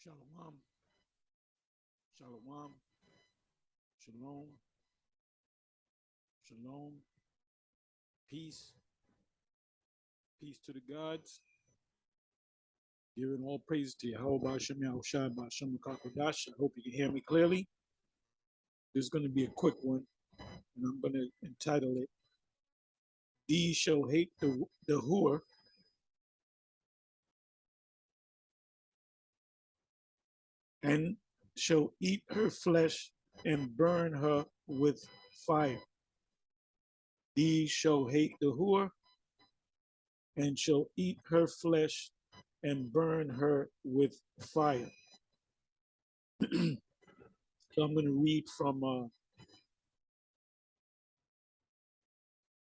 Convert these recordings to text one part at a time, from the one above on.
Shalom, shalom, shalom, shalom, peace, peace to the gods, giving all praise to Yahweh Hashem Yahushua Hashem Kakodash. I hope you can hear me clearly. This is going to be a quick one, and I'm going to entitle it, These Shall Hate the Whore, and shall eat her flesh and burn her with fire. These shall hate the whore, and shall eat her flesh and burn her with fire. So I'm going to read from,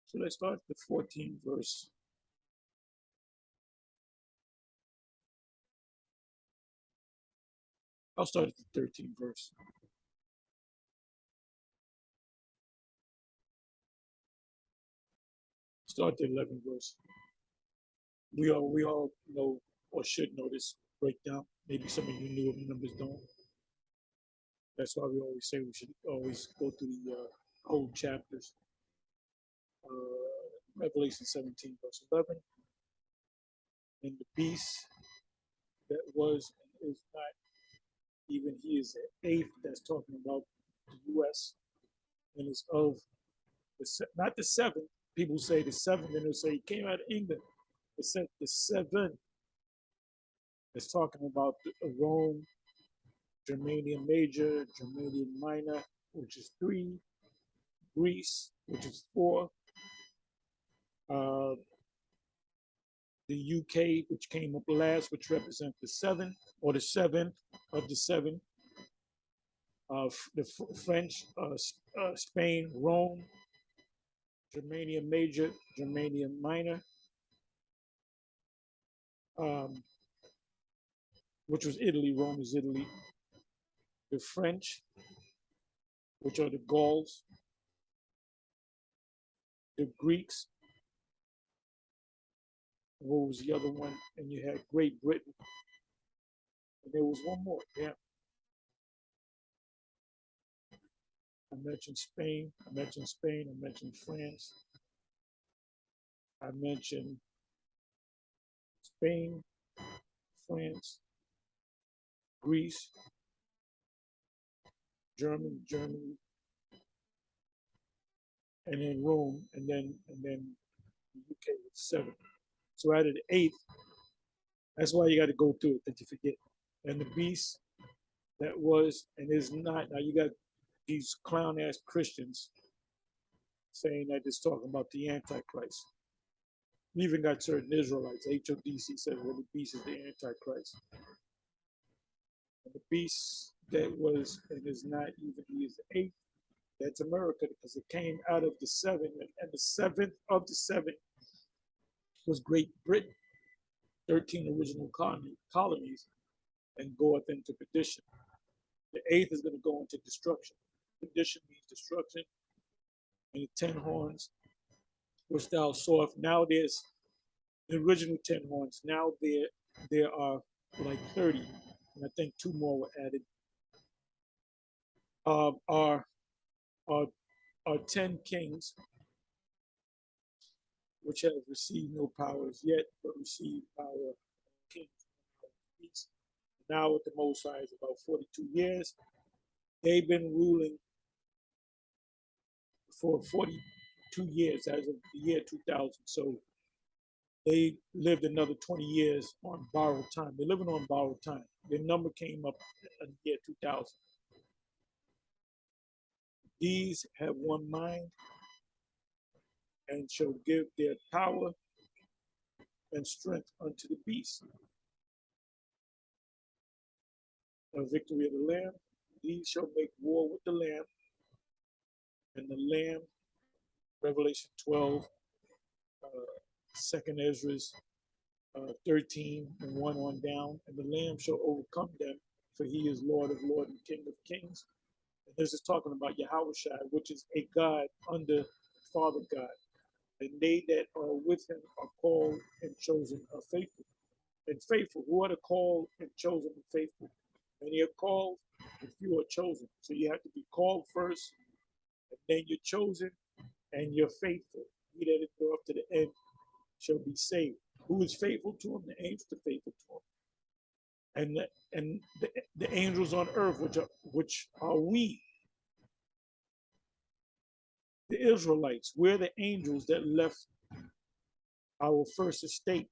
so let's start the 14th verse. I'll start at the 13th verse. Start the 11th verse. We all know or should know this breakdown. Maybe some of you newer members don't. That's why we always say we should always go through the whole chapters. Revelation 17, verse 11. And the beast that was and is not, even he is the eighth, that's talking about the U.S. and is of not the seventh. People say the seventh, and they'll say he came out of England. It said the seventh. It's talking about Rome, Germania Major, Germania Minor, which is 3, Greece, which is 4, the UK, which came up last, which represents the 7th, or the 7th of the 7, the French, Spain, Rome, Germania Major, Germania Minor, which was Italy. Rome is Italy. The French, which are the Gauls, the Greeks. What was the other one? And you had Great Britain. And there was one more. Yeah. I mentioned Spain. I mentioned France. I mentioned Spain, France, Greece, Germany, and then Rome, and then the UK was 7. So out of the 8th, that's why you got to go through it, that you forget. And the beast that was and is not. Now you got these clown ass Christians saying that it's talking about the Antichrist. You even got certain Israelites. HODC said, well, the beast is the Antichrist. And the beast that was and is not, even he is the 8th. That's America, because it came out of the 7, and the 7th of the 7 was Great Britain, 13 original colonies, and goeth into perdition. The 8th is going to go into destruction. Perdition means destruction. And the 10 horns, which thou sawest, now there's the original 10 horns. Now there are like 30, and I think 2 more were added. Are 10 kings, which have received no power as yet, but received power kings. Now with the Most High is about 42 years. They've been ruling for 42 years as of the year 2000. So they lived another 20 years on borrowed time. They're living on borrowed time. Their number came up in the year 2000. These have one mind and shall give their power and strength unto the beast. A victory of the Lamb. These shall make war with the Lamb, and the Lamb, Revelation 12, 2nd Ezra 13 and 1 on down, and the Lamb shall overcome them, for he is Lord of lords and King of kings. And this is talking about Yahushua, which is a God under Father God. And they that are with him are called and chosen, are faithful. And faithful, who are the called and chosen and faithful? Many are called, and few are chosen. So you have to be called first, and then you're chosen, and you're faithful. He that endure up to the end shall be saved. Who is faithful to him? The angels are faithful to him. And the angels on earth, which are we, the Israelites. We're the angels that left our first estate.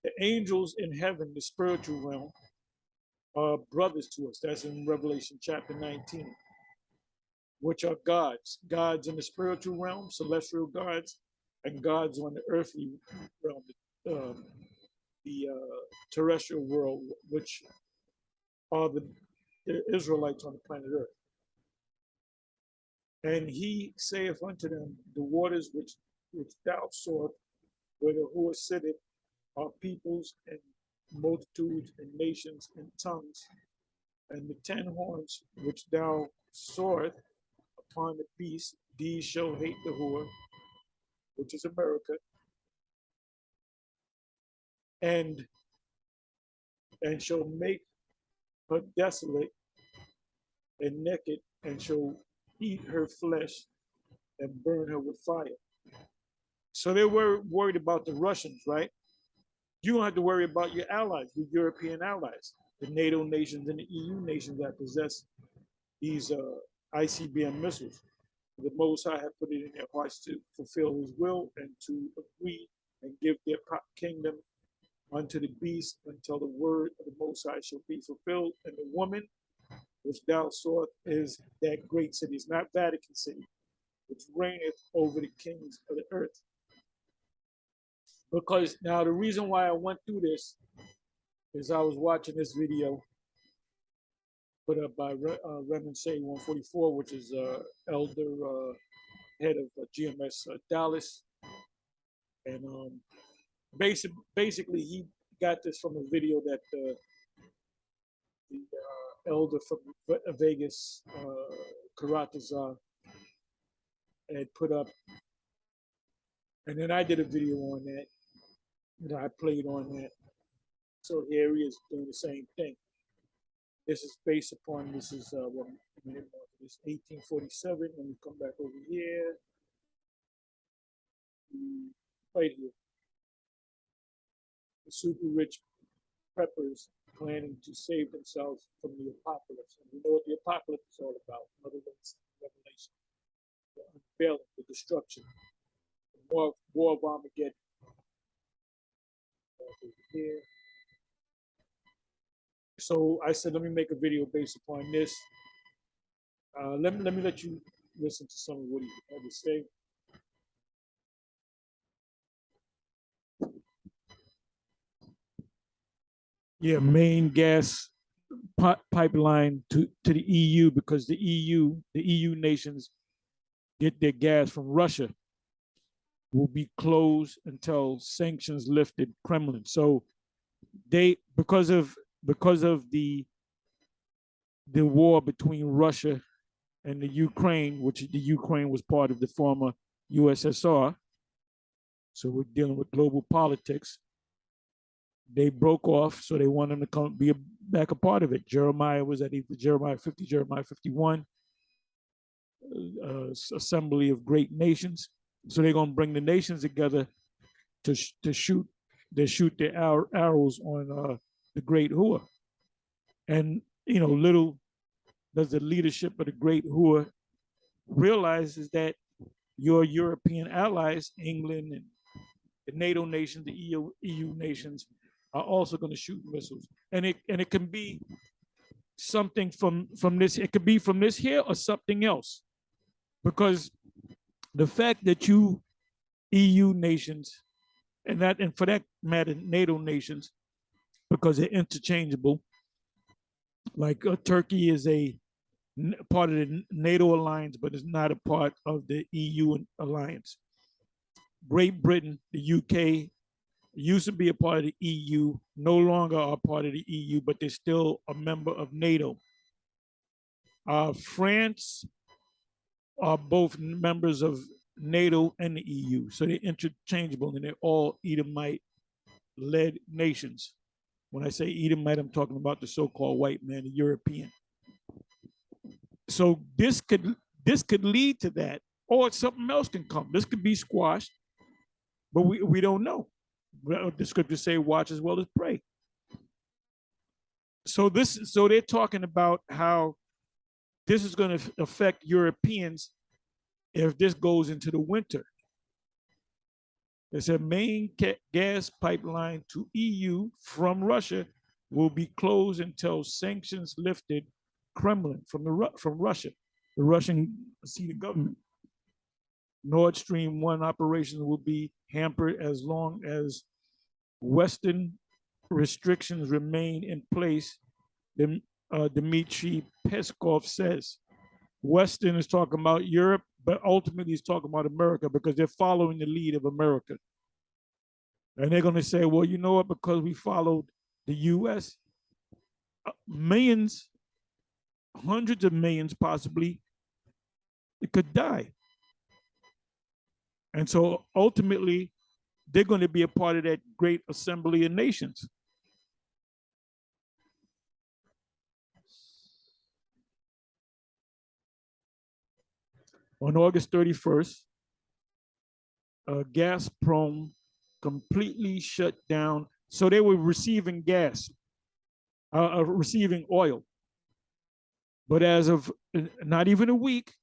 The angels in heaven, the spiritual realm, are brothers to us. That's in Revelation chapter 19, which are gods. Gods in the spiritual realm, celestial gods, and gods on the earthly realm, the terrestrial world, which are the Israelites on the planet Earth. And he saith unto them, the waters which thou sawest, where the whore sitteth, are peoples and multitudes and nations and tongues. And the 10 horns which thou sawest upon the beast, these shall hate the whore, which is America, and shall make her desolate and naked, and shall eat her flesh and burn her with fire. So they were worried about the Russians, right? You don't have to worry about your allies, your European allies, the NATO nations and the EU nations that possess these ICBM missiles. The Most High have put it in their hearts to fulfill His will and to agree and give their kingdom unto the beast until the word of the Most High shall be fulfilled. And the woman which thou sawest is that great city. It's not Vatican City, which reigneth over the kings of the earth. Because now the reason why I went through this is I was watching this video put up by Reverend Say 144, which is elder head of GMS Dallas. And basically he got this from a video that the elder from Vegas, Karatazar, had put up. And then I did a video on that, and I played on that. So here he is doing the same thing. This is based upon, this is what this 1847. Let me come back over here. Right here. The super rich preppers planning to save themselves from the apocalypse. And we know what the apocalypse is all about. In other words, Revelation, the unveiling, the destruction, the war of Armageddon. Over here. So I said, let me make a video based upon this. Let me let you listen to some of what he had to say. Yeah, main gas pipeline to the EU, because the EU nations get their gas from Russia, will be closed until sanctions lifted. Kremlin. So they, because of the war between Russia and the Ukraine, which the Ukraine was part of the former USSR. So we're dealing with global politics. They broke off, so they want them to be back a part of it. Jeremiah was at either Jeremiah 50, Jeremiah 51, assembly of great nations. So they're going to bring the nations together to shoot. They shoot their arrows on the great Hua. And, little does the leadership of the great Hua realize is that your European allies, England and the NATO nations, the EU nations, are also going to shoot missiles. And it can be something from this. It could be from this here or something else. Because the fact that you EU nations, and for that matter, NATO nations, because they're interchangeable, like Turkey is a part of the NATO alliance, but is not a part of the EU alliance. Great Britain, the UK, used to be a part of the EU, no longer are part of the EU, but they're still a member of NATO. France are both members of NATO and the EU, so they're interchangeable, and they're all Edomite-led nations. When I say Edomite, I'm talking about the so-called white man, the European. So this could lead to that, or something else can come. This could be squashed, but we don't know. The scriptures say, "Watch as well as pray." So they're talking about how this is going to affect Europeans if this goes into the winter. It's a main gas pipeline to EU from Russia will be closed until sanctions lifted. Kremlin from Russia, the Russian seated government. Nord Stream 1 operations will be hampered as long as Western restrictions remain in place, Dmitry Peskov says. Western is talking about Europe, but ultimately he's talking about America because they're following the lead of America. And they're going to say, well, you know what, because we followed the US, millions, hundreds of millions possibly, it could die. And so ultimately, they're going to be a part of that great assembly of nations. On August 31st, Gazprom completely shut down. So they were receiving gas, receiving oil. But as of not even a week,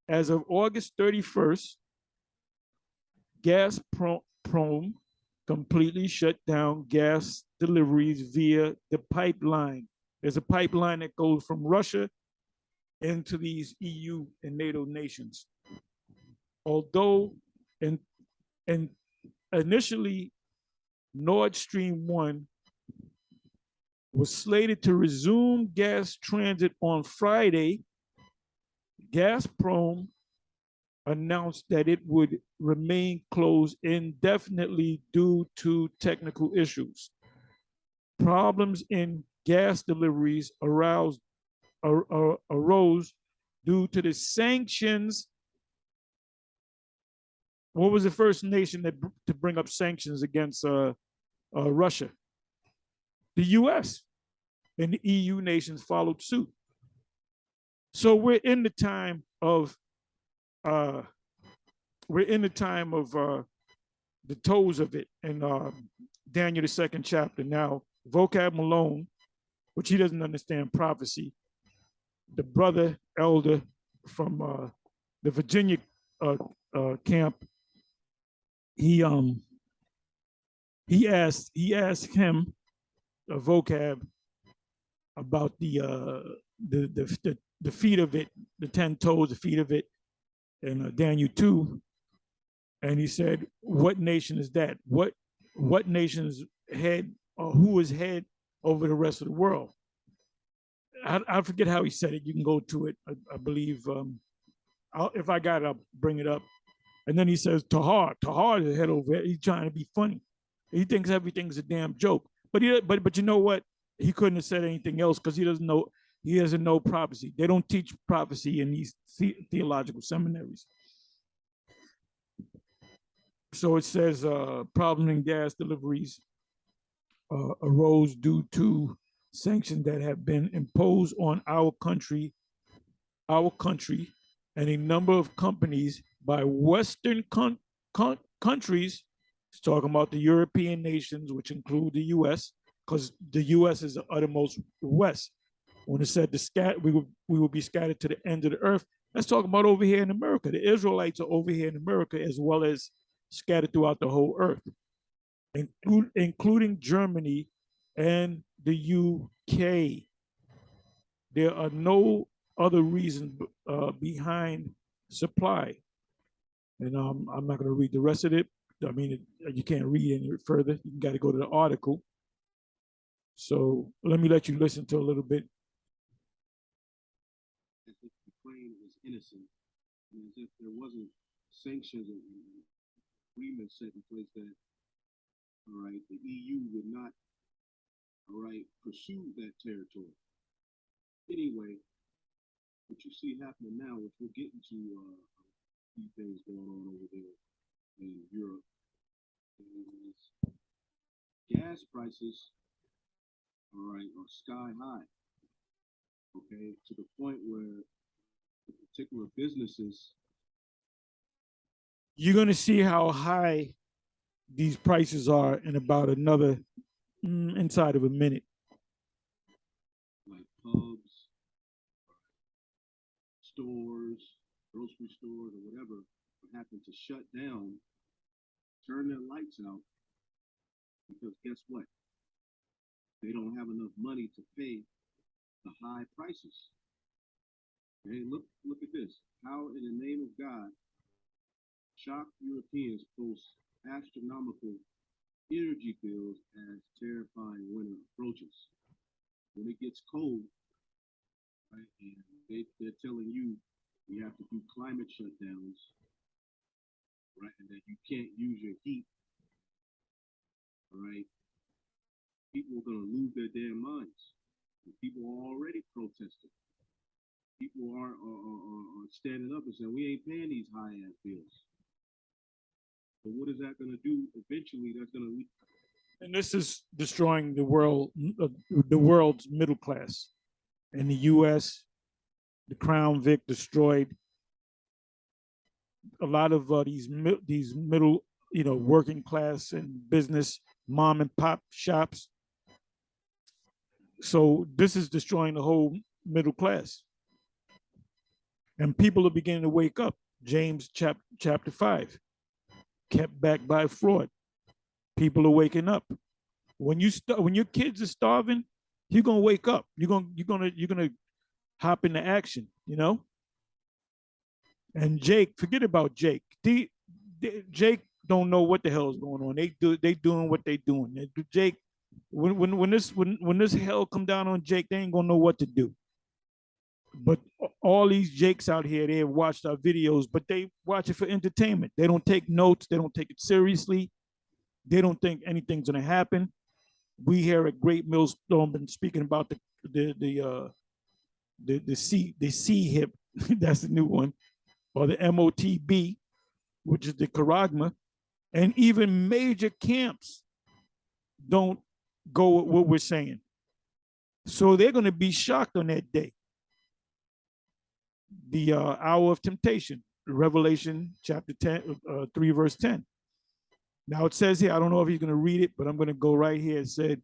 as of August 31st, Gazprom completely shut down gas deliveries via the pipeline. There's a pipeline that goes from Russia into these EU and NATO nations. Although initially Nord Stream 1 was slated to resume gas transit on Friday, Gazprom announced that it would remain closed indefinitely due to technical issues. Problems in gas deliveries arose due to the sanctions. What was the first nation to bring up sanctions against Russia? The US, and the EU nations followed suit. So we're in the time of the toes of it in Daniel the 2nd chapter. Now, Vocab Malone, which he doesn't understand prophecy, the brother elder from the Virginia camp, he asked him, Vocab, about the feet of it, the 10 toes, the feet of it, in Daniel 2, and he said, "What nation is that? What nation's head, or who is head over the rest of the world?" I forget how he said it. You can go to it. I believe if I got it, I'll bring it up. And then he says, "Tahar is the head over it." He's trying to be funny. He thinks everything's a damn joke. But you know what? He couldn't have said anything else because he doesn't know prophecy. They don't teach prophecy in these theological seminaries. So it says problem in gas deliveries arose due to sanctions that have been imposed on our country, and a number of companies by Western countries. It's talking about the European nations, which include the U.S., because the U.S. is the uttermost west. When it said we will be scattered to the end of the earth, that's talking about over here in America. The Israelites are over here in America as well as scattered throughout the whole earth, including Germany and the UK. There are no other reasons behind supply. And I'm not going to read the rest of it. I mean, you can't read any further. You got to go to the article. So let me let you listen to a little bit. As if Ukraine was innocent, and as if there wasn't sanctions and agreements set in place that, all right, the EU would not, all right, pursue that territory. Anyway, what you see happening now, which we'll get into a few things going on over there in Europe, is gas prices, all right, are sky high. Okay, to the point where the particular businesses, You're going to see how high these prices are in about another inside of a minute. like pubs, stores, grocery stores, or whatever, would happen to shut down, turn their lights out, because guess what? They don't have enough money to pay the high prices. Okay, look at this. How in the name of God, shocked Europeans post astronomical energy bills as terrifying winter approaches. When it gets cold, right, and they're telling you you have to do climate shutdowns, right, and that you can't use your heat, all right, people are going to lose their damn minds. And people are already protesting. People are standing up and saying, we ain't paying these high ass bills. But what is that going to do? Eventually, that's going to. And this is destroying the world's middle class. In the U.S., the Crown Vic destroyed a lot of these middle, working class and business mom and pop shops. So this is destroying the whole middle class. And people are beginning to wake up. James chapter 5, kept back by fraud. People are waking up. When your kids are starving, you're gonna wake up. You're gonna hop into action. And Jake, forget about Jake. Jake don't know what the hell is going on. They doing what they doing. Jake, when this hell come down on Jake, they ain't gonna know what to do. But all these Jakes out here, they have watched our videos, but they watch it for entertainment. They don't take notes. They don't take it seriously. They don't think anything's gonna happen. We here at Great Millstone been speaking about the C-HIP, that's the new one, or the MOTB, which is the charagma, and even major camps don't go with what we're saying. So they're going to be shocked on that day. The hour of temptation, Revelation chapter 10, 3, verse 10. Now it says here, I don't know if he's going to read it, but I'm going to go right here. It said,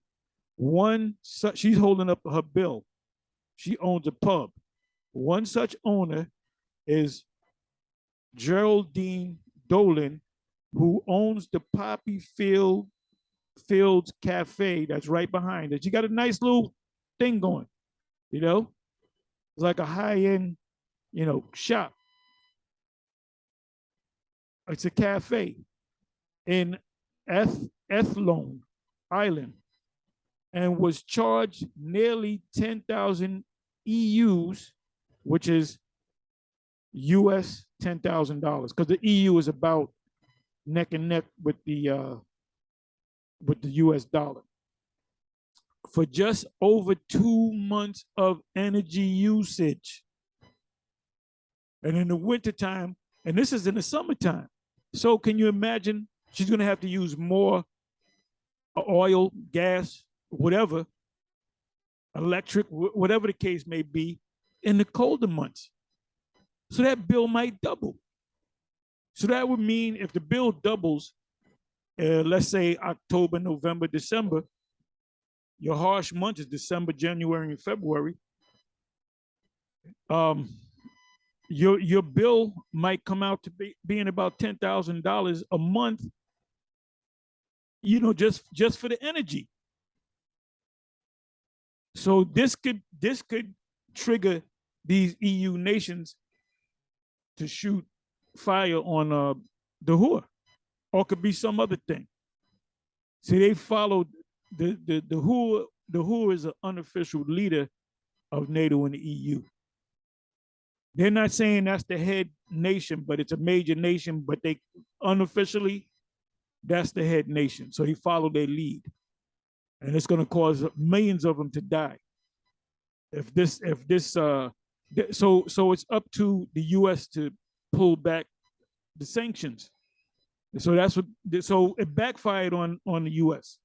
she's holding up her bill. She owns a pub. One such owner is Geraldine Dolan, who owns the Poppy Fields Cafe that's right behind it. She got a nice little thing going, It's like a high-end, shop. It's a cafe in Athlone Island, and was charged nearly 10,000 EUs, which is US $10,000, because the EU is about neck and neck with the US dollar, for just over 2 months of energy usage. And in the wintertime, and this is in the summertime. So can you imagine she's going to have to use more oil, gas, whatever, electric, whatever the case may be, in the colder months. So that bill might double. So that would mean if the bill doubles, let's say October, November, December, your harsh months is December, January, and February. Your bill might come out to being about $10,000 a month, just for the energy. So this could trigger these EU nations to shoot fire on the Hua, or it could be some other thing. See, they followed the Hua. The Hua is an unofficial leader of NATO and the EU. They're not saying that's the head nation, but it's a major nation, but they unofficially, that's the head nation. So he followed their lead. And it's going to cause millions of them to die. So it's up to the US to pull back the sanctions. So it backfired on the US.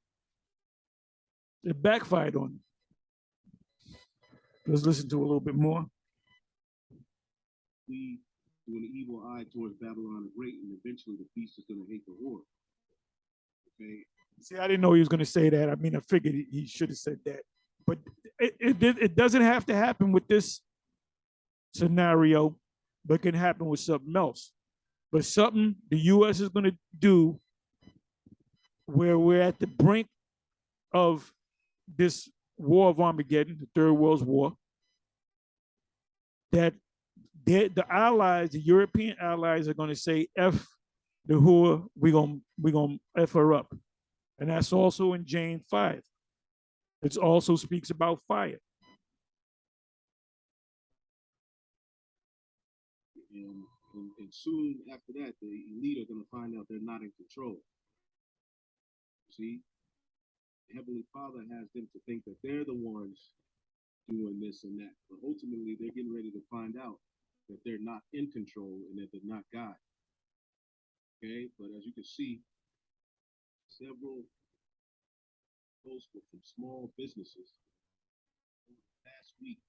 It backfired on him. Let's listen to a little bit more. We do an evil eye towards Babylon the Great, and eventually the beast is going to hate the whore. Okay. See, I didn't know he was going to say that. I mean, I figured he should have said that, but it doesn't have to happen with this scenario, but it can happen with something else. But something the U.S. is going to do, where we're at the brink of this war of Armageddon, the Third World War, that the allies, the European allies, are going to say, "F the whore, we're gonna F her up," and that's also in James 5. It also speaks about fire. And soon after that, the elite are going to find out they're not in control. See, the Heavenly Father has them to think that they're the ones doing this and that, but ultimately they're getting ready to find out that they're not in control and that they're not God. Okay, but as you can see, several posts from small businesses last week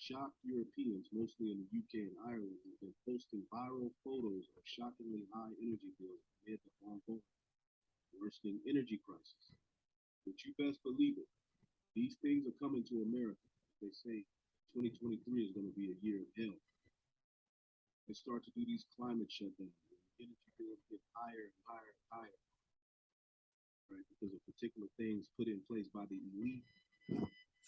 shocked Europeans, mostly in the UK and Ireland, have been posting viral photos of shockingly high energy bills amid the ongoing worsening energy crisis. But you best believe it, these things are coming to America. They say 2023 is going to be a year of hell. They start to do these climate shutdowns. Energy bills get higher and higher and higher, right? Because of particular things put in place by the elite.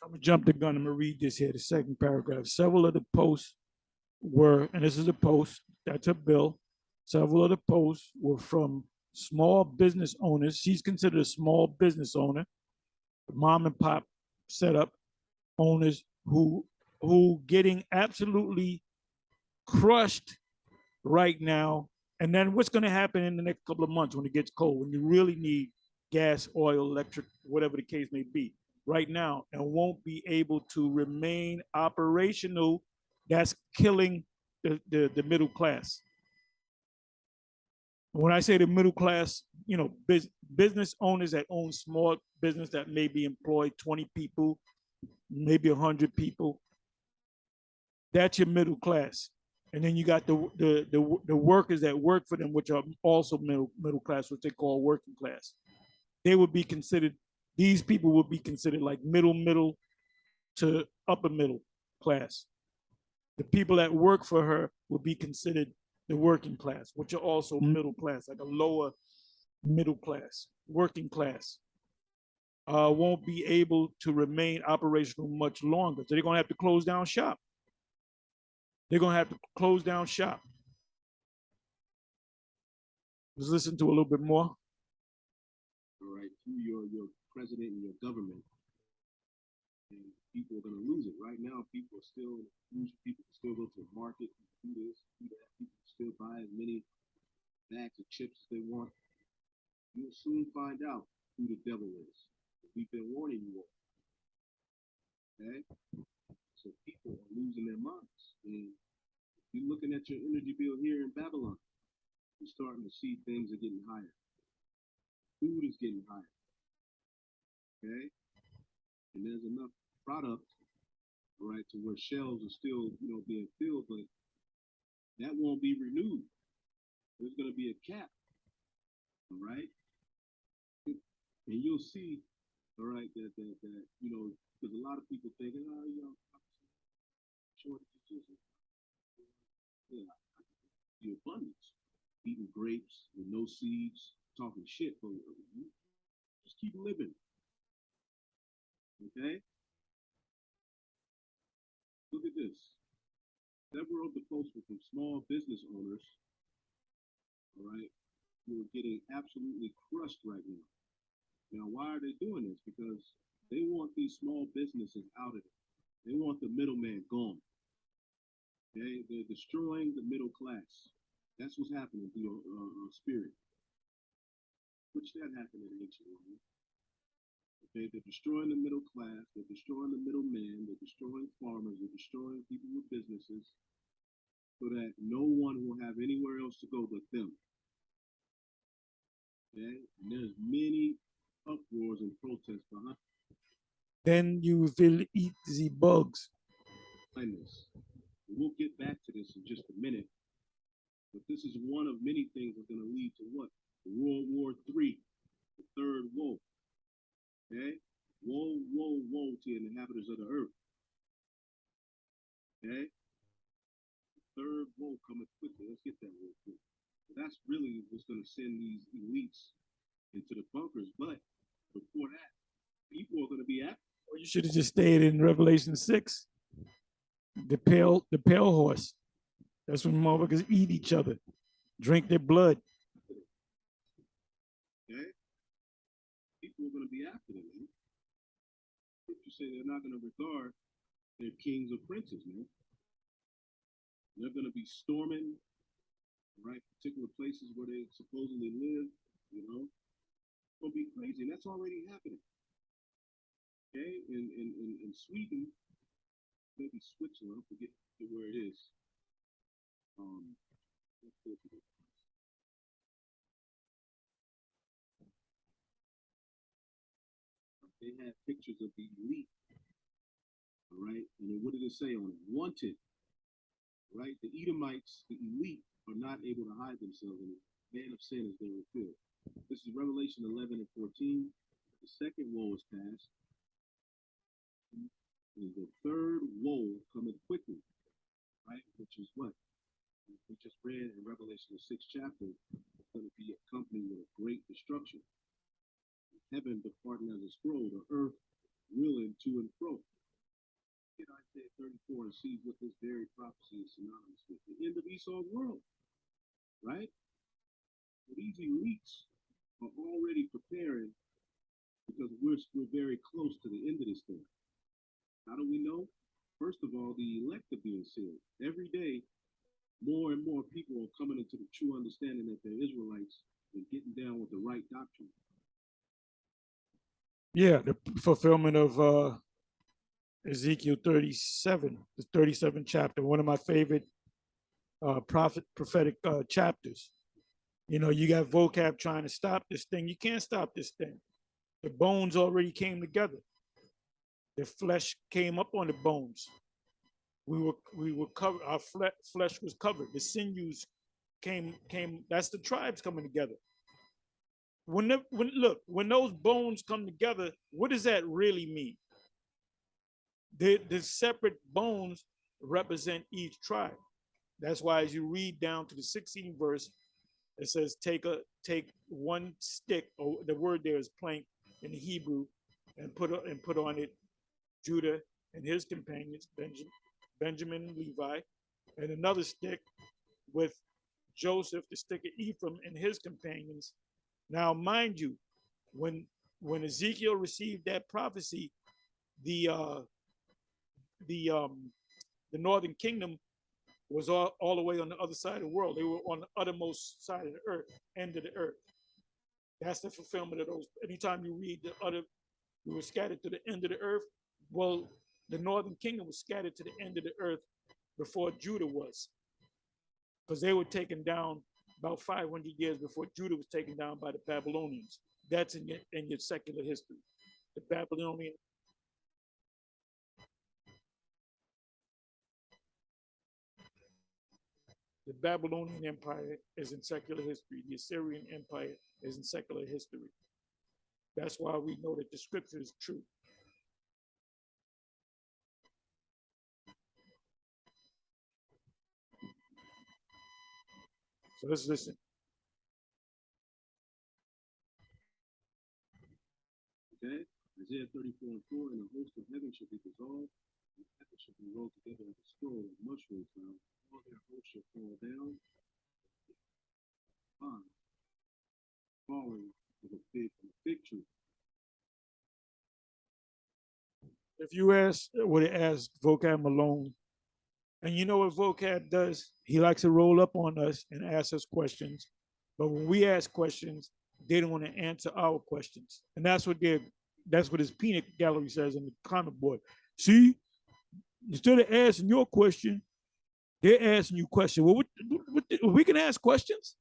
I'm gonna jump the gun. I'm gonna read this here, the second paragraph. Several of the posts were, and this is a post, that's a bill. Several of the posts were from small business owners. She's considered a small business owner, mom and pop setup owners who getting absolutely crushed right now. And then what's going to happen in the next couple of months when it gets cold, when you really need gas, oil, electric, whatever the case may be, right now, and won't be able to remain operational. That's killing the middle class. When I say the middle class, you know, business owners that own small business that maybe employ 20 people, maybe 100 people, that's your middle class. And then you got the workers that work for them, which are also middle class, which they call working class. They would be considered, these people would be considered like middle to upper middle class. The people that work for her would be considered the working class, which are also middle class, like a lower middle class, working class. Won't be able to remain operational much longer. So they're going to have to close down shop. They're going to have to close down shop. Let's listen to a little bit more. All right, through your president and your government, and people are going to lose it. Right now, people are still losing. People can still go to the market, do this, do that. People can still buy as many bags of chips as they want. You'll soon find out who the devil is. We've been warning you all. Okay? So people are losing their minds. And you're looking at your energy bill here in Babylon. You're starting to see things are getting higher. Food is getting higher. Okay? And there's enough product, all right, to where shelves are still, being filled, but that won't be renewed. There's going to be a cap, all right? And you'll see, all right, that because a lot of people think, shortages, yeah, the abundance, eating grapes with no seeds, talking shit, but just keep living, okay? Look at this. Several of the posts were from small business owners, all right, who are getting absolutely crushed right now. Now, why are they doing this? Because they want these small businesses out of it. They want the middleman gone. Okay? They're destroying the middle class. That's what's happening to your spirit. Which that happened in ancient Rome. Okay, they're destroying the middle class, they're destroying the middleman, they're destroying farmers, they're destroying people with businesses, so that no one will have anywhere else to go but them. Okay, and there's many uproars and protests behind. Then you will eat the bugs. Kindness. We'll get back to this in just a minute, but this is one of many things that's going to lead to what? World War III, the third woe. Okay? Woe, woe, woe to the inhabitants of the earth. Okay? The third woe coming quickly. Let's get that real quick. That's really what's going to send these elites into the bunkers. But before that, people are going to be active. Well, you should have just stayed in Revelation 6. The pale horse. That's when motherfuckers eat each other, drink their blood. Okay? People are going to be after them, man. You say they're not going to regard their kings or princes, man. They're going to be storming, right, particular places where they supposedly live, you know. It's going to be crazy, and that's already happening. Okay? In Sweden, maybe Switzerland, I forget where it is. They had pictures of the elite, all right? And then what did it say on it? Wanted, right? The Edomites, the elite, are not able to hide themselves, and the man of sin is there revealed. This is Revelation 11 and 14. The second woe is past. And the third woe cometh quickly, right? Which is what? We just read in Revelation, the 6th chapter, it's going to be accompanied with a great destruction. Heaven departing as a scroll, the earth wheeling to and fro. Get Isaiah 34 and see what this very prophecy is synonymous with. The end of Esau's world, right? But these elites are already preparing because we're very close to the end of this thing. How do we know? First of all, the elect are being sealed. Every day, more and more people are coming into the true understanding that they're Israelites and getting down with the right doctrine. Yeah, the fulfillment of Ezekiel 37, the 37th chapter, one of my favorite prophetic chapters. You know, you got vocab trying to stop this thing. You can't stop this thing. The bones already came together. The flesh came up on the bones. We were covered. Our flesh was covered. The sinews came. That's the tribes coming together. When those bones come together, what does that really mean? The separate bones represent each tribe. That's why as you read down to the 16th verse, it says take one stick, or the word there is plank in the Hebrew, and put on it Judah and his companions, Benjamin and Levi, and another stick with Joseph, the stick of Ephraim and his companions. Now, mind you, when Ezekiel received that prophecy, the northern kingdom was all the way on the other side of the world. They were on the uttermost side of the earth, end of the earth. That's the fulfillment of those. Anytime you read we were scattered to the end of the earth. Well, the northern kingdom was scattered to the end of the earth before Judah was, because they were taken down about 500 years before Judah was taken down by the Babylonians. That's in your secular history. The Babylonian. The Babylonian Empire is in secular history. The Assyrian Empire is in secular history. That's why we know that the scripture is true. So let's listen. Okay? Isaiah 34 and 4, and the host of heaven shall be dissolved, and heaven shall be rolled together like a scroll of mushroom cloud. All their hosts shall fall down, falling of a fig tree. If you would ask Vocab Malone, and you know what Vocab does? He likes to roll up on us and ask us questions. But when we ask questions, they don't want to answer our questions. And that's what his peanut gallery says on the comment board. See, instead of asking your question, they're asking you questions. Well, we can ask questions.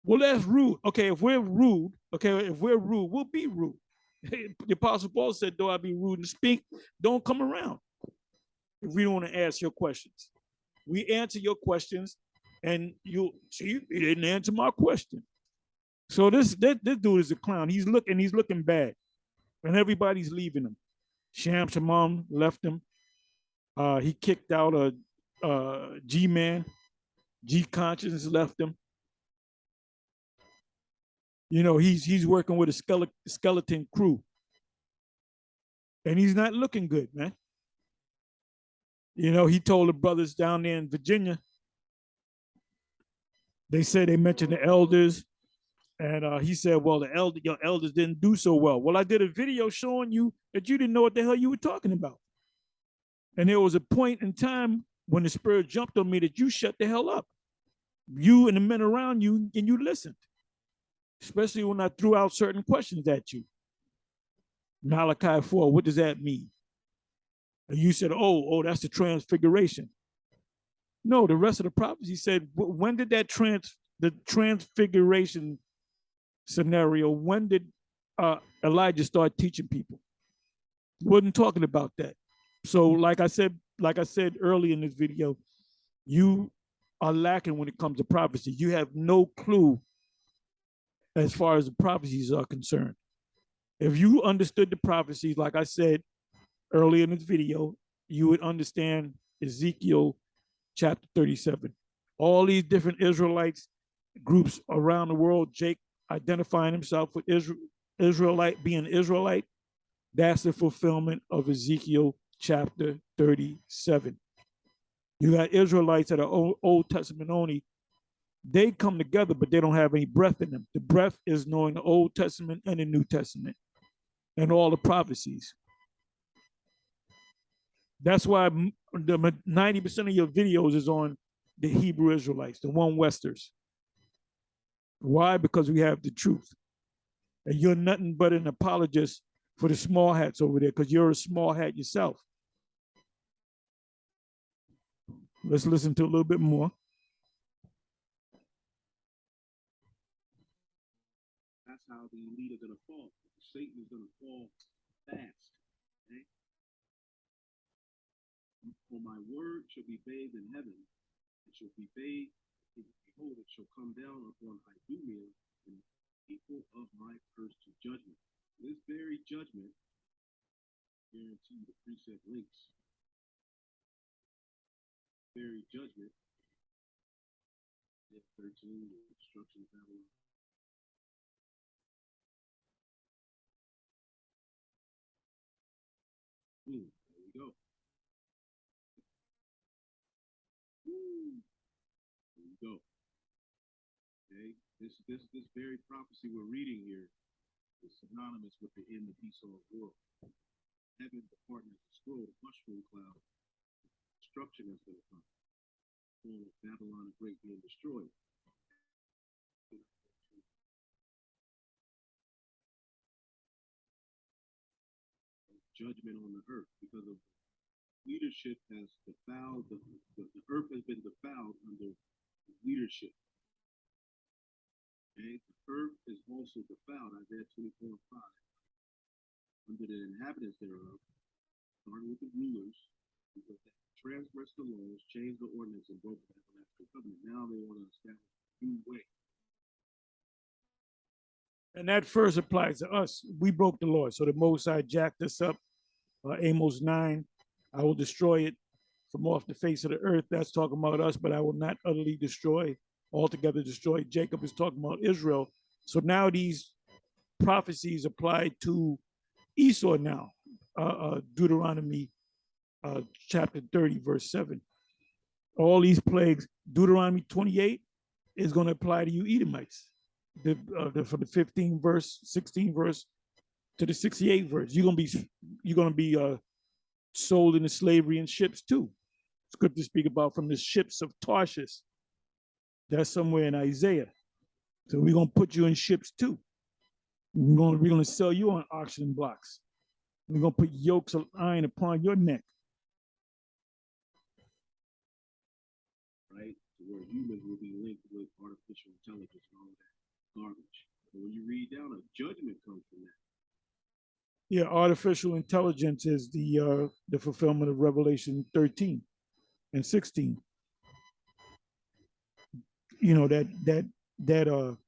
Well, that's rude. Okay, if we're rude, we'll be rude. The Apostle Paul said, though I be rude and speak, don't come around if we don't want to ask your questions. We answer your questions, and you see, he didn't answer my question. So this dude is a clown. He's looking bad, and everybody's leaving him. Sham Shamam left him. He kicked out a G-Man. G Conscience left him. You know, he's working with a skeleton crew, and he's not looking good, man. You know, he told the brothers down there in Virginia. They said they mentioned the elders, and he said, "Well, your elders didn't do so well." Well, I did a video showing you that you didn't know what the hell you were talking about, and there was a point in time when the spirit jumped on me that you shut the hell up, you and the men around you, and you listened, especially when I threw out certain questions at you. Malachi 4, what does that mean? And you said, oh, that's the transfiguration. No, the rest of the prophecy said, when did the transfiguration scenario, when did Elijah start teaching people? Wasn't talking about that. So like I said early in this video, you are lacking when it comes to prophecy. You have no clue as far as the prophecies are concerned. If you understood the prophecies, like I said earlier in this video, you would understand Ezekiel chapter 37. All these different Israelites groups around the world, Jake identifying himself with Israelite, being Israelite, that's the fulfillment of Ezekiel chapter 37. You got Israelites that are Old Testament only. They come together, but they don't have any breath in them. The breath is knowing the Old Testament and the New Testament and all the prophecies. That's why the 90% of your videos is on the Hebrew Israelites, the one Westers. Why? Because we have the truth. And you're nothing but an apologist for the small hats over there, because you're a small hat yourself. Let's listen to a little bit more. That's how the elite are going to fall. Satan is going to fall fast. Okay? For my word shall be bathed in heaven. It shall be bathed. Behold, it shall come down upon Idumea and the people of my curse to judgment. This very judgment, guarantee the precept links. Very judgment, 13, the destruction of Babylon. There we go. There we go. Okay, this very prophecy we're reading here is synonymous with the end of Esau's world. Heaven, the partner of the scroll, the mushroom cloud, destruction is going to come. Babylon the Great being destroyed. Judgment on the earth because of leadership has defiled the earth has been defiled under leadership. Okay, the earth is also defiled, Isaiah 24:5, under the inhabitants thereof, starting with the rulers, because they transgressed the laws, changed the ordinance, and broke the everlasting covenant. Now they want to establish a new way. And that first applies to us. We broke the law. So the Most High jacked us up. Amos 9, I will destroy it from off the face of the earth. That's talking about us, but I will not utterly destroy, altogether destroy. Jacob is talking about Israel. So now these prophecies apply to Esau now. Deuteronomy chapter 30, verse 7. All these plagues, Deuteronomy 28 is going to apply to you Edomites. For the 15 verse, 16 verse to the 68 verse, you're gonna be sold into slavery in ships too. Scripture speak about from the ships of Tarshish. That's somewhere in Isaiah. So we're gonna put you in ships too. We're gonna sell you on auction blocks. We're gonna put yokes of iron upon your neck. Right? To where humans will be linked with artificial intelligence and all that garbage. But when you read down, a judgment comes from that. Yeah, artificial intelligence is the fulfillment of Revelation 13 and 16. You know that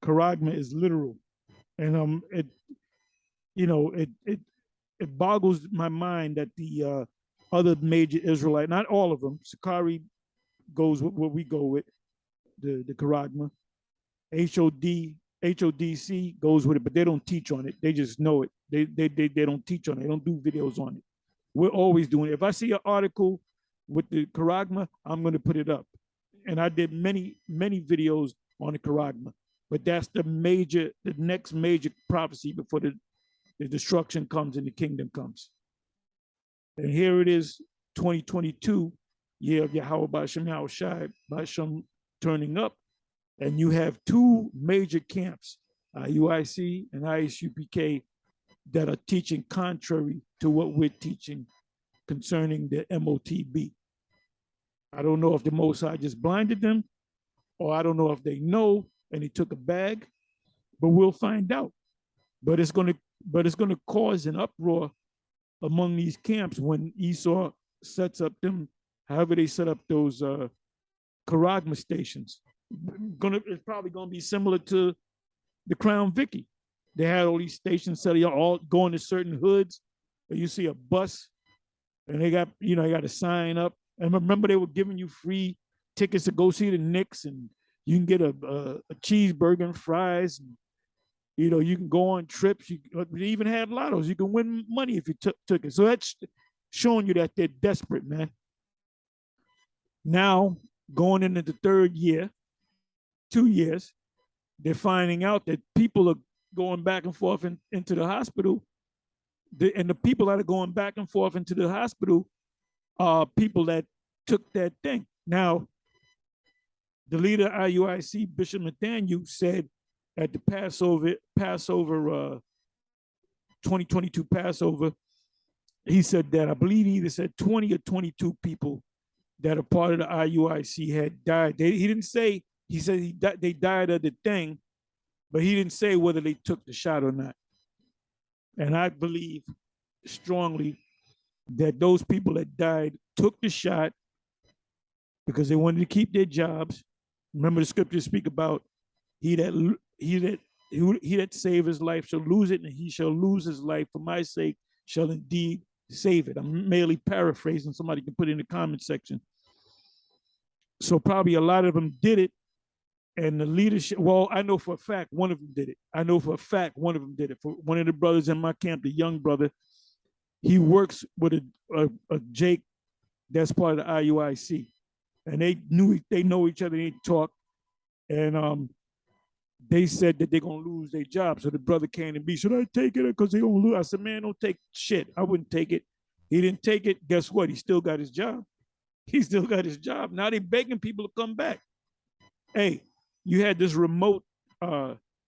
charagma is literal, and it boggles my mind that the other major Israelite, not all of them, Sakari goes with what we go with, the charagma. HODC goes with it, but they don't teach on it. They just know it. They don't teach on it. They don't do videos on it. We're always doing it. If I see an article with the charagma, I'm going to put it up. And I did many videos on the charagma. But that's the next major prophecy before the destruction comes and the kingdom comes. And here it is, 2022, year of Yahweh Ba'ashem Yahushai, Ba'ashem turning up. And you have two major camps, UIC and ISUPK, that are teaching contrary to what we're teaching concerning the MOTB. I don't know if the Most High just blinded them, or I don't know if they know and he took a bag, but we'll find out. But it's gonna cause an uproar among these camps when Esau sets up them, however they set up those charagma stations. It's probably gonna be similar to the Crown Vicky. They had all these stations set up, all going to certain hoods. You see a bus, and they got a sign up. And remember, they were giving you free tickets to go see the Knicks, and you can get a cheeseburger and fries. And, you can go on trips. They even had lottos. You can win money if you took it. So that's showing you that they're desperate, man. Now, going into the third year, 2 years, they're finding out that people are going back and forth into the hospital. And the people that are going back and forth into the hospital are people that took that thing. Now, the leader of IUIC, Bishop Nathaniel, said at the Passover 2022 Passover, he said that I believe he either said 20 or 22 people that are part of the IUIC had died. He didn't say, he said they died of the thing, but he didn't say whether they took the shot or not. And I believe strongly that those people that died took the shot because they wanted to keep their jobs. Remember the scriptures speak about he that save his life shall lose it, and he shall lose his life for my sake shall indeed save it. I'm merely paraphrasing. Somebody can put it in the comment section. So probably a lot of them did it, and the leadership, well, I know for a fact one of them did it. For one of the brothers in my camp, the young brother, he works with a Jake that's part of the IUIC. And they know each other, they talk. And they said that they're gonna lose their job. So the brother came to me, should I take it? Because they're gonna lose. I said, man, don't take shit. I wouldn't take it. He didn't take it. Guess what? He still got his job. Now they begging people to come back. Hey, you had this remote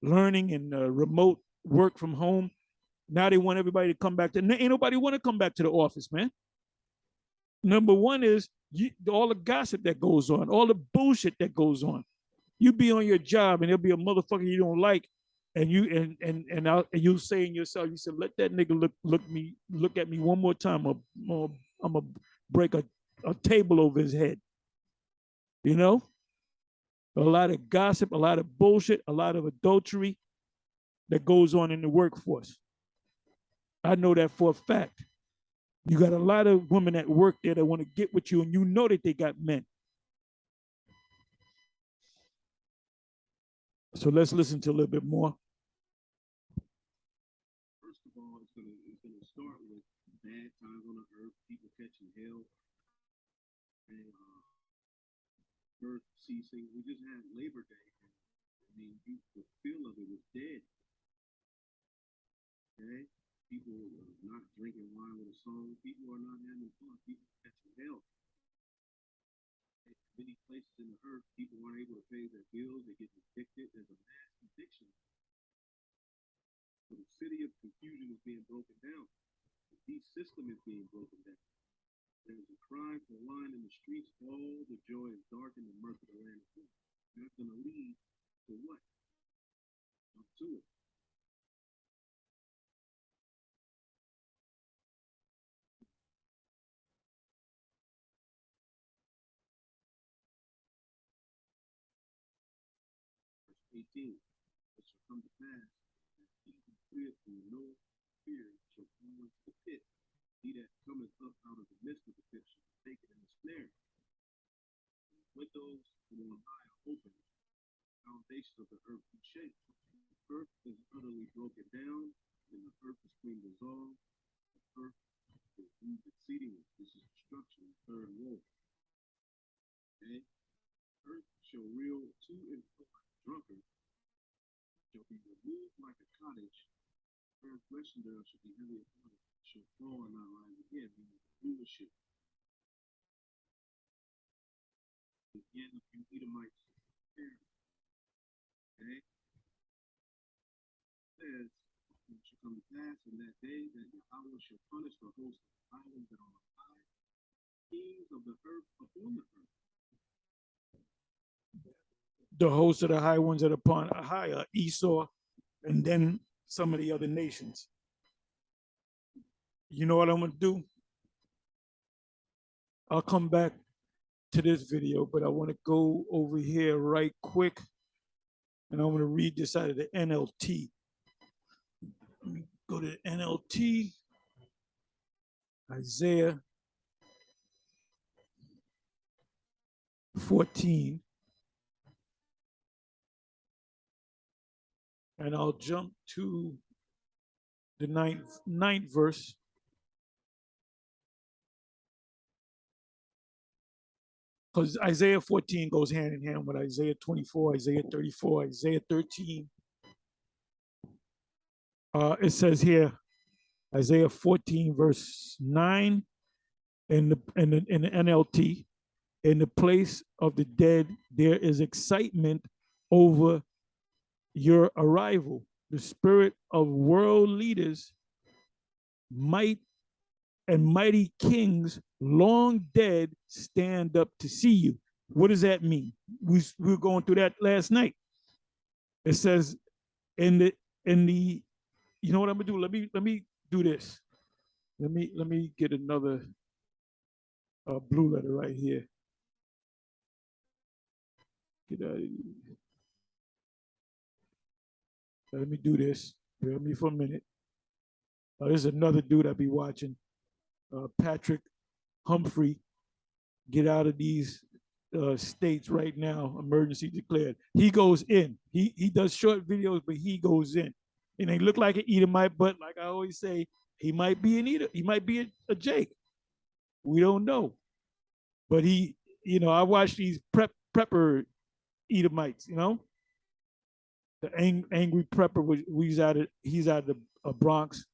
learning and remote work from home. Now they want everybody to come back. Ain't nobody want to come back to the office, man. Number one is all the gossip that goes on, all the bullshit that goes on. You be on your job and there'll be a motherfucker you don't like, and you say in yourself, you said, let that nigga look at me one more time. I'm gonna break a table over his head. You know? A lot of gossip, a lot of bullshit, a lot of adultery that goes on in the workforce. I know that for a fact. You got a lot of women at work there that want to get with you, and you know that they got men. So let's listen to a little bit more. First of all, it's gonna start with bad times on the earth, people catching hell, and birth ceasing. We just had Labor Day. The feel of it was dead. Okay, people are not drinking wine with a song. People are not having fun. People are catching hell. Many places in the earth, people aren't able to pay their bills. They get evicted. There's a mass eviction. So the city of confusion is being broken down. The beast system is being broken down. There's a cry for wine in the streets. All the joy is dark in the murk of the land of God. That's going to lead to what? Up to it. 18. It shall come to pass that he who feareth me no fear shall fall into the pit. He that cometh up out of the midst of the pit shall be taken in the snare. And the windows from on high are open, the foundations of the earth do shake. The earth is utterly broken down, and the earth is clean dissolved. The earth is moved exceedingly. This is destruction, the third woe. Okay? Earth shall reel to and fro like a drunkard, shall be removed like a cottage. Transgression thereof shall be heavy upon it, shall fall and not rise again, meaning rulership. Again, a few Edomites here. Okay? It says, it shall come to pass in that day that Yahweh shall punish the host of the islands that are on high, kings of the earth upon the earth. The hosts of the high ones that are upon high are Esau, and then some of the other nations. You know what I'm gonna do? I'll come back to this video, but I want to go over here right quick, and I'm gonna read this out of the NLT. Let me go to the NLT, Isaiah 14. And I'll jump to the ninth verse. Because Isaiah 14 goes hand in hand with Isaiah 24, Isaiah 34, Isaiah 13. It says here, Isaiah 14, verse 9, in the NLT, in the place of the dead, there is excitement over your arrival. The spirit of world leaders, might and mighty kings, long dead, stand up to see you. What does that mean? We were going through that last night. It says in the you know what I'm gonna do? Let me do this. Let me get another blue letter right here. Get out of here. Let me do this. Bear with me for a minute. There's another dude I be watching, Patrick Humphrey. Get out of these states right now. Emergency declared. He goes in. He does short videos, but he goes in. And they look like an Edomite, but like I always say, he might be an Edom. He might be a Jake. We don't know. But he, you know, I watch these prepper Edomites. You know, the angry prepper. He's out of the Bronx.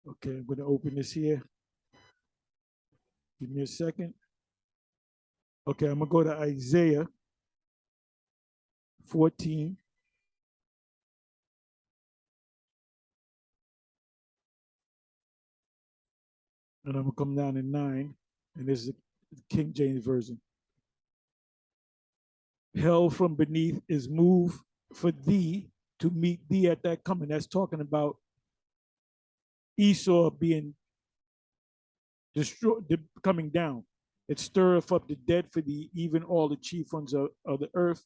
Okay, I'm going to open this here. Give me a second. Okay, I'm going to go to Isaiah 14. And I'm going to come down to 9. And this is the King James Version. Hell from beneath is moved for thee to meet thee at that coming. That's talking about Esau being destroyed, coming down. It stirreth up the dead for thee, even all the chief ones of the earth.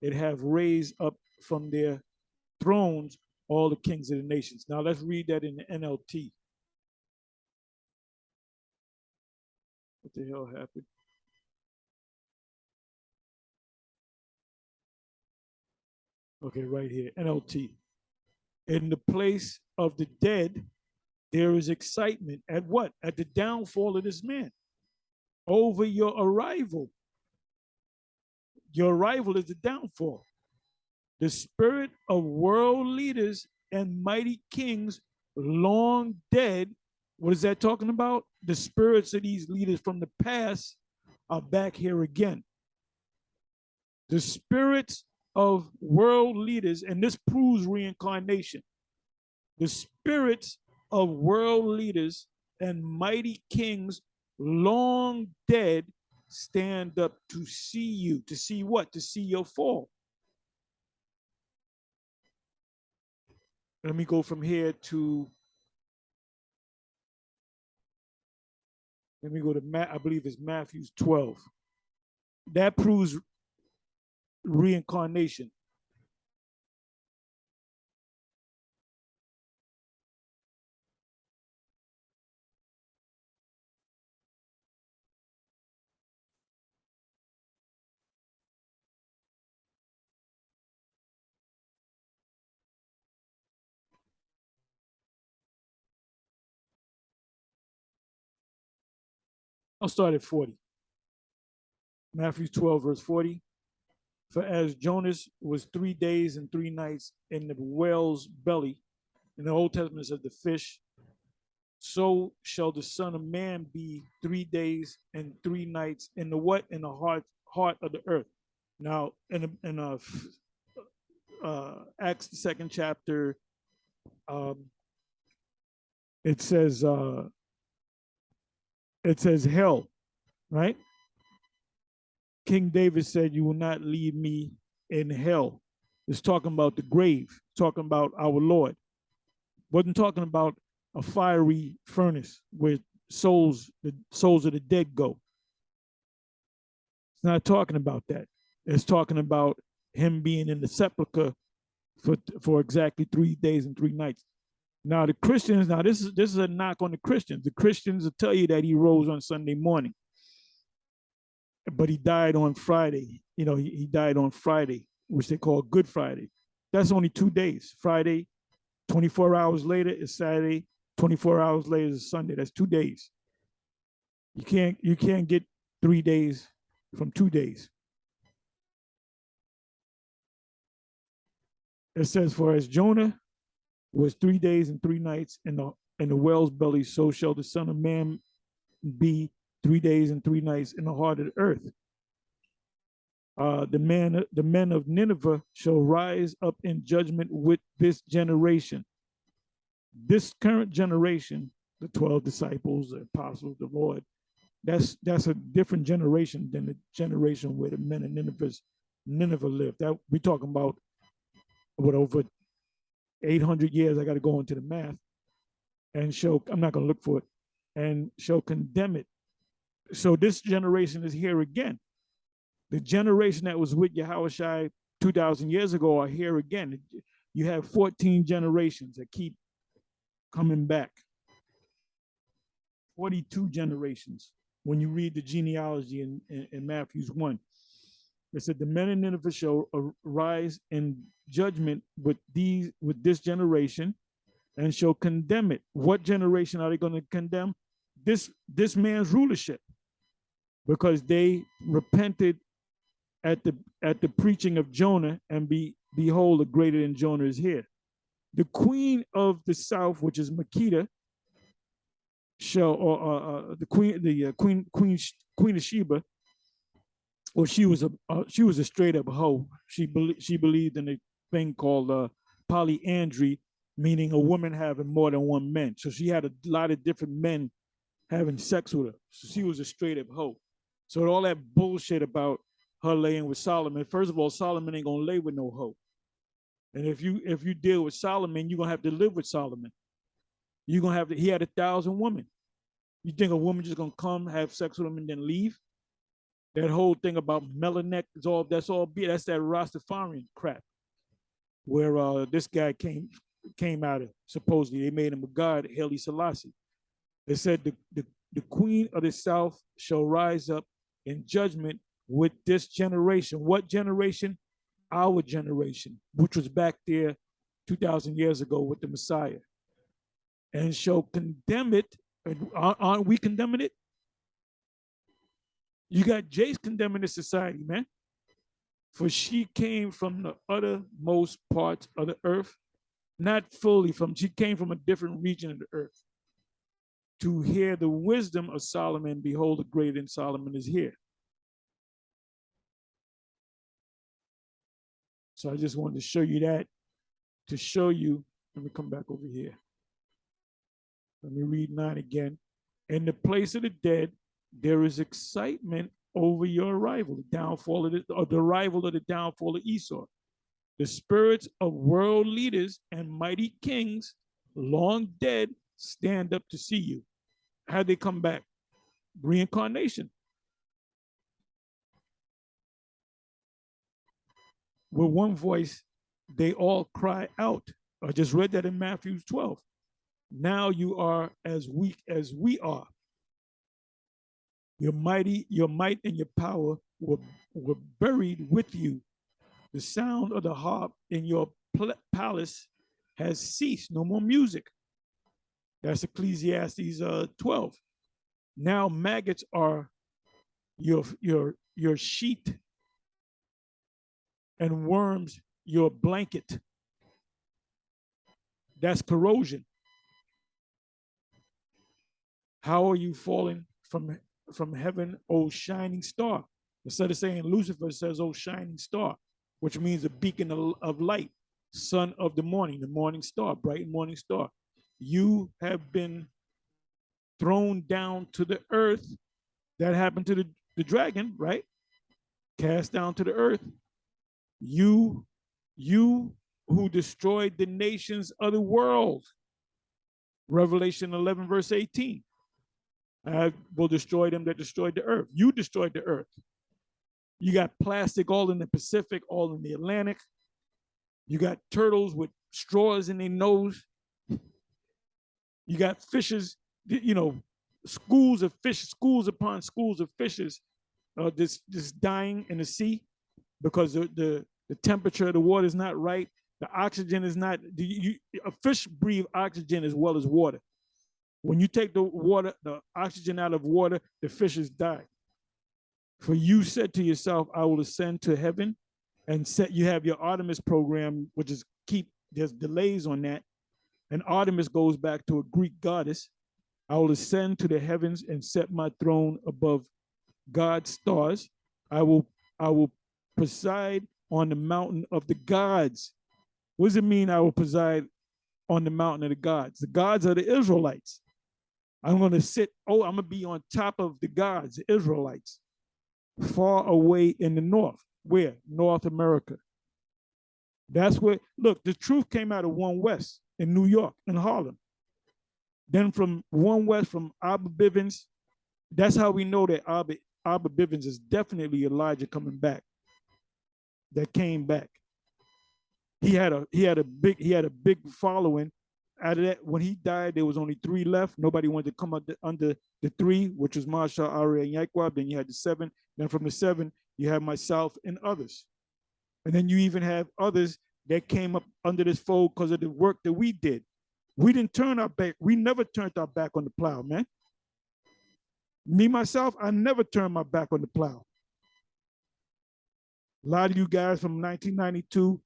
It have raised up from their thrones all the kings of the nations. Now let's read that in the NLT. What the hell happened? Okay, right here, NLT. In the place of the dead, there is excitement at what? At the downfall of this man. Over your arrival. Your arrival is the downfall. The spirit of world leaders and mighty kings long dead. What is that talking about? The spirits of these leaders from the past are back here again. The spirits of world leaders, and this proves reincarnation. The spirits of world leaders and mighty kings long dead stand up to see you. To see what? To see your fall. Let me go from here to, let me go to I believe it's Matthew 12. That proves reincarnation. I'll start at 40. Matthew 12, verse 40. For as Jonas was 3 days and 3 nights in the whale's belly, in the Old Testament it says the fish, so shall the Son of Man be 3 days and 3 nights in the what? In the heart of the earth. Now, in Acts the second chapter, it says hell, right? King David said, "You will not leave me in hell." It's talking about the grave, talking about our Lord. Wasn't talking about a fiery furnace where the souls of the dead go. It's not talking about that. It's talking about him being in the sepulcher for exactly 3 days and 3 nights. Now the Christians, this is a knock on the Christians. The Christians will tell you that he rose on Sunday morning, but he died on Friday. You know, he died on Friday, which they call Good Friday. That's only 2 days. Friday, 24 hours later is Saturday, 24 hours later is Sunday. That's 2 days. You can't get 3 days from 2 days. It says, for as Jonah was 3 days and 3 nights in the whale's belly, so shall the Son of Man be 3 days and 3 nights in the heart of the earth. The men of Nineveh shall rise up in judgment with this generation. This current generation, the 12 disciples, the apostles, the Lord, that's a different generation than the generation where the men of Nineveh lived. That we're talking about what, over 800 years. I got to go into the math and show. I'm not going to look for it, and shall condemn it. So this generation is here again. The generation that was with Yahushua 2,000 years ago are here again. You have 14 generations that keep coming back. 42 generations. When you read the genealogy in Matthew 1, it said the men in Nineveh shall arise in judgment with this generation and shall condemn it. What generation are they going to condemn? This man's rulership, because they repented at the preaching of Jonah, and behold, a greater than Jonah is here. The queen of the south, which is Makeda, the queen of Sheba, well, she was a straight up hoe. She believed in a thing called polyandry, meaning a woman having more than one man. So she had a lot of different men having sex with her. So she was a straight up hoe. So all that bullshit about her laying with Solomon. First of all, Solomon ain't gonna lay with no hoe. And if you deal with Solomon, you're gonna have to live with Solomon. You're gonna have to. He had 1,000 women. You think a woman just gonna come have sex with him and then leave? That whole thing about Melanic is that's that Rastafarian crap, where this guy came out of. Supposedly they made him a god, Haile Selassie. They said the queen of the south shall rise up in judgment with this generation. What generation? Our generation, which was back there 2,000 years ago with the Messiah, and shall condemn it. And aren't we condemning it? You got Jace condemning the society, man. For she came from the uttermost parts of the earth, not fully she came from a different region of the earth, to hear the wisdom of Solomon. Behold, the greater than Solomon is here. So I just wanted to show you that, to show you. Let me come back over here. Let me read 9 again. In the place of the dead, there is excitement over your arrival, the arrival of the downfall of Esau. The spirits of world leaders and mighty kings, long dead, stand up to see you. How'd they come back? Reincarnation. with one voice, they all cry out. I just read that in Matthew 12. Now you are as weak as we are. Your might and your power were buried with you. The sound of the harp in your palace has ceased. No more music. That's Ecclesiastes 12. Now maggots are your sheet, and worms your blanket. That's corrosion. How are you falling from heaven, O shining star? Instead of saying Lucifer, it says, O shining star, which means a beacon of light, son of the morning star, bright morning star. You have been thrown down to the earth. That happened to the dragon, right? Cast down to the earth. You who destroyed the nations of the world. Revelation 11, verse 18. I will destroy them that destroyed the earth. You destroyed the earth. You got plastic all in the Pacific, all in the Atlantic. You got turtles with straws in their nose. You got fishes, schools of fish, schools upon schools of fishes just dying in the sea because the temperature of the water is not right. The oxygen is not, a fish breathe oxygen as well as water. When you take the oxygen out of water, the fishes die. For you said to yourself, I will ascend to heaven, and you have your Artemis program, which is there's delays on that. And Artemis goes back to a Greek goddess. I will ascend to the heavens and set my throne above God's stars. I will preside on the mountain of the gods. What does it mean I will preside on the mountain of the gods? The gods are the Israelites. I'm going to be on top of the gods, the Israelites, far away in the north. Where? North America. That's where, look, the truth came out of One West in New York, in Harlem. Then from One West, from Abba Bivens, that's how we know that Abba Bivens is definitely Elijah coming back. That came back. He had a big following. Out of that, when he died, there was only 3 left. Nobody wanted to come under the 3, which was Marshall, Ari, and Yaquab. Then you had the 7. Then from the 7, you have myself and others. And then you even have others that came up under this fold because of the work that we did. We didn't turn our back. We never turned our back on the plow, man. Me, myself, I never turned my back on the plow. A lot of you guys from 1992,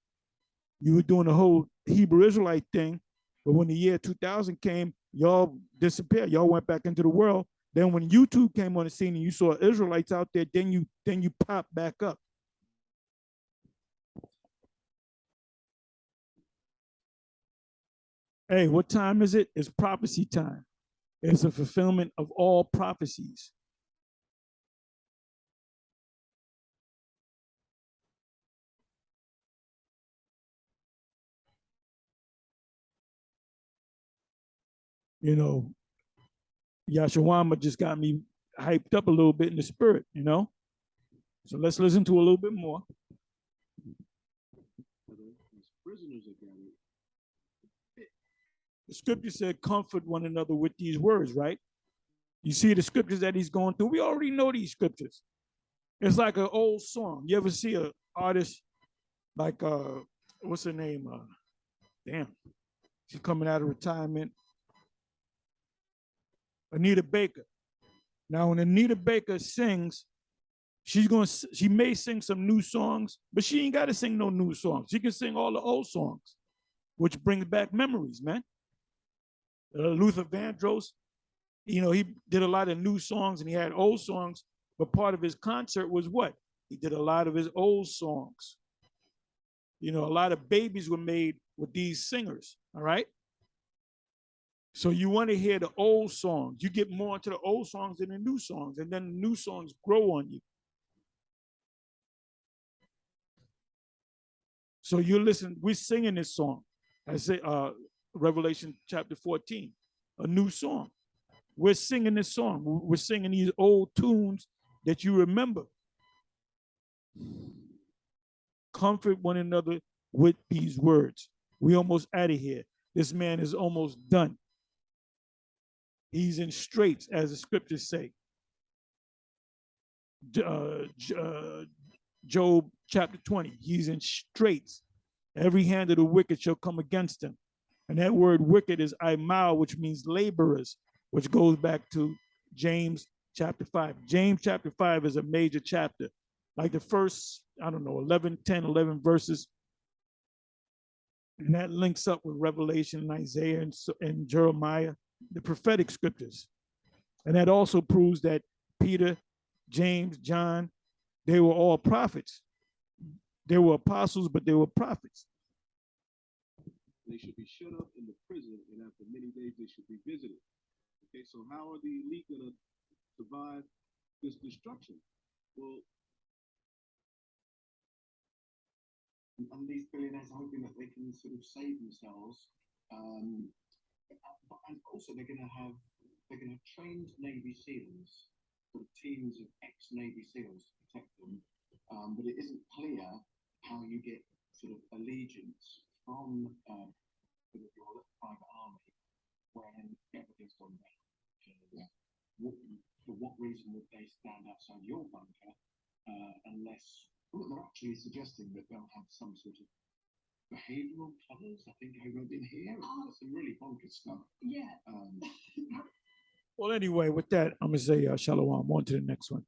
you were doing the whole Hebrew Israelite thing. But when the year 2000 came, y'all disappeared. Y'all went back into the world. Then when YouTube came on the scene and you saw Israelites out there, then you pop back up. Hey, what time is it? It's prophecy time. It's a fulfillment of all prophecies. Yashawama just got me hyped up a little bit in the spirit, So let's listen to a little bit more. Prisoners are gathered. The scripture said, comfort one another with these words, right? You see the scriptures that he's going through. We already know these scriptures. It's like an old song. You ever see an artist like, what's her name? She's coming out of retirement. Anita Baker. Now, when Anita Baker sings, she may sing some new songs, but she ain't got to sing no new songs. She can sing all the old songs, which brings back memories, man. Luther Vandross, he did a lot of new songs and he had old songs, but part of his concert was what? He did a lot of his old songs. A lot of babies were made with these singers, all right? So you want to hear the old songs. You get more into the old songs than the new songs, and then the new songs grow on you. So you listen, we're singing this song. I say Revelation chapter 14, a new song. We're singing this song. We're singing these old tunes that you remember. Comfort one another with these words. We almost out of here. This man is almost done. He's in straits, as the scriptures say. Job chapter 20, he's in straits. Every hand of the wicked shall come against him. And that word wicked is aimal, which means laborers, which goes back to James chapter 5. James chapter 5 is a major chapter. Like the first, 11, 10, 11 verses. And that links up with Revelation and Isaiah and Jeremiah, the prophetic scriptures. And that also proves that Peter, James, John, they were all prophets. They were apostles, but they were prophets. They should be shut up in the prison, and after many days they should be visited. Okay, so how are the elite going to survive this destruction? Well, and these billionaires are hoping that they can sort of save themselves. And also they're going to have trained Navy SEALs, sort of teams of ex-Navy SEALs to protect them. But it isn't clear how you get sort of allegiance from your private army when everything's gone down. For what reason would they stand outside your bunker unless they're actually suggesting that they'll have some sort of behavioral colours? I think I read in here. Some really bonkers stuff. Yeah. Well, anyway, with that, I'm going to say shalom. On to the next one.